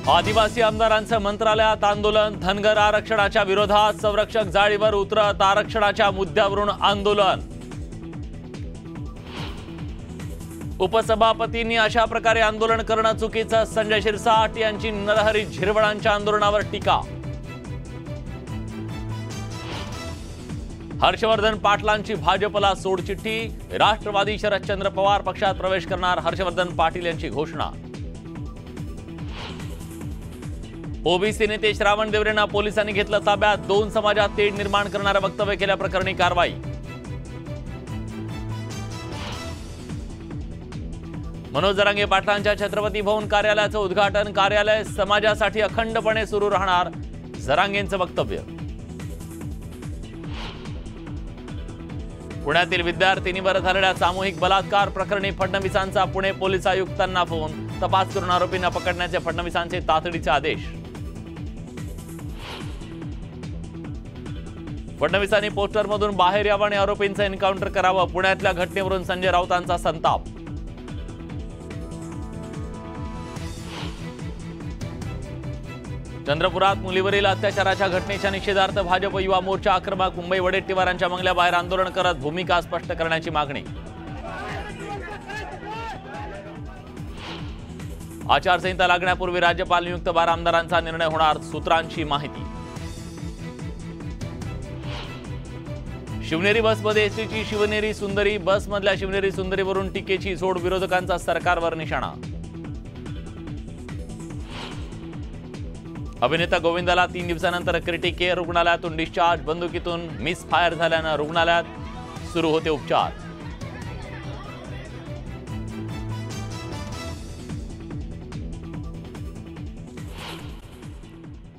आदिवासी आमदारांचं मंत्रालयात आंदोलन। धनगर आरक्षणाच्या विरोधात संरक्षक जाळीवर उतरत आरक्षणाच्या मुद्द्यावरून आंदोलन। उपसभापतींनी अशा प्रकारे आंदोलन करणं चुकीचं। संजय शिरसाट यांची नरहरी झिरवळांच्या आंदोलनावर टीका। हर्षवर्धन पाटलांची भाजपला सोडचिठ्ठी। राष्ट्रवादी शरदचंद्र पवार पक्षात प्रवेश करणार हर्षवर्धन पाटील यांची घोषणा। ओबीसी नेते श्रावण देवरेंना पोलिसांनी घेतलं ताब्यात। 2 समाजात तेढ निर्माण करणारे वक्तव्य केल्याप्रकरणी कारवाई। मनोज जरांगे पाटलांच्या छत्रपती भवन कार्यालयाचं उद्घाटन। कार्यालय समाजासाठी अखंडपणे सुरू राहणार, जरांगेंचं वक्तव्य। पुण्यातील विद्यार्थिनीवर झालेल्या सामूहिक बलात्कार प्रकरणी फडणवीसांचा पुणे पोलीस आयुक्तांना फोन। तपास करून आरोपींना पकडण्याचे फडणवीसांचे तातडीचे आदेश। फडणवीसांनी पोस्टरमधून बाहेर यावं आणि आरोपींचं एन्काउंटर करावं। पुण्यातल्या घटनेवरून संजय राऊतांचा संताप। चंद्रपुरात मुलीवरील अत्याचाराच्या घटनेच्या निषेधार्थ भाजप युवा मोर्चा आक्रमक। मुंबई वडेट्टीवारांच्या बंगल्याबाहेर आंदोलन करत भूमिका स्पष्ट करण्याची मागणी। आचारसंहिता लागण्यापूर्वी राज्यपाल नियुक्त 12 आमदारांचा निर्णय होणार, सूत्रांची माहिती। शिवनेरी बसमध्ये एसटीची शिवनेरी सुंदरी। बसमधल्या शिवनेरी सुंदरीवरून टीकेची जोड, विरोधकांचा सरकारवर निशाणा। अभिनेता गोविंदाला 3 दिवसानंतर क्रिटिक केअर रुग्णालयातून डिस्चार्ज। बंदुकीतून मिसफायर झाल्यानं रुग्णालयात सुरू होते उपचार।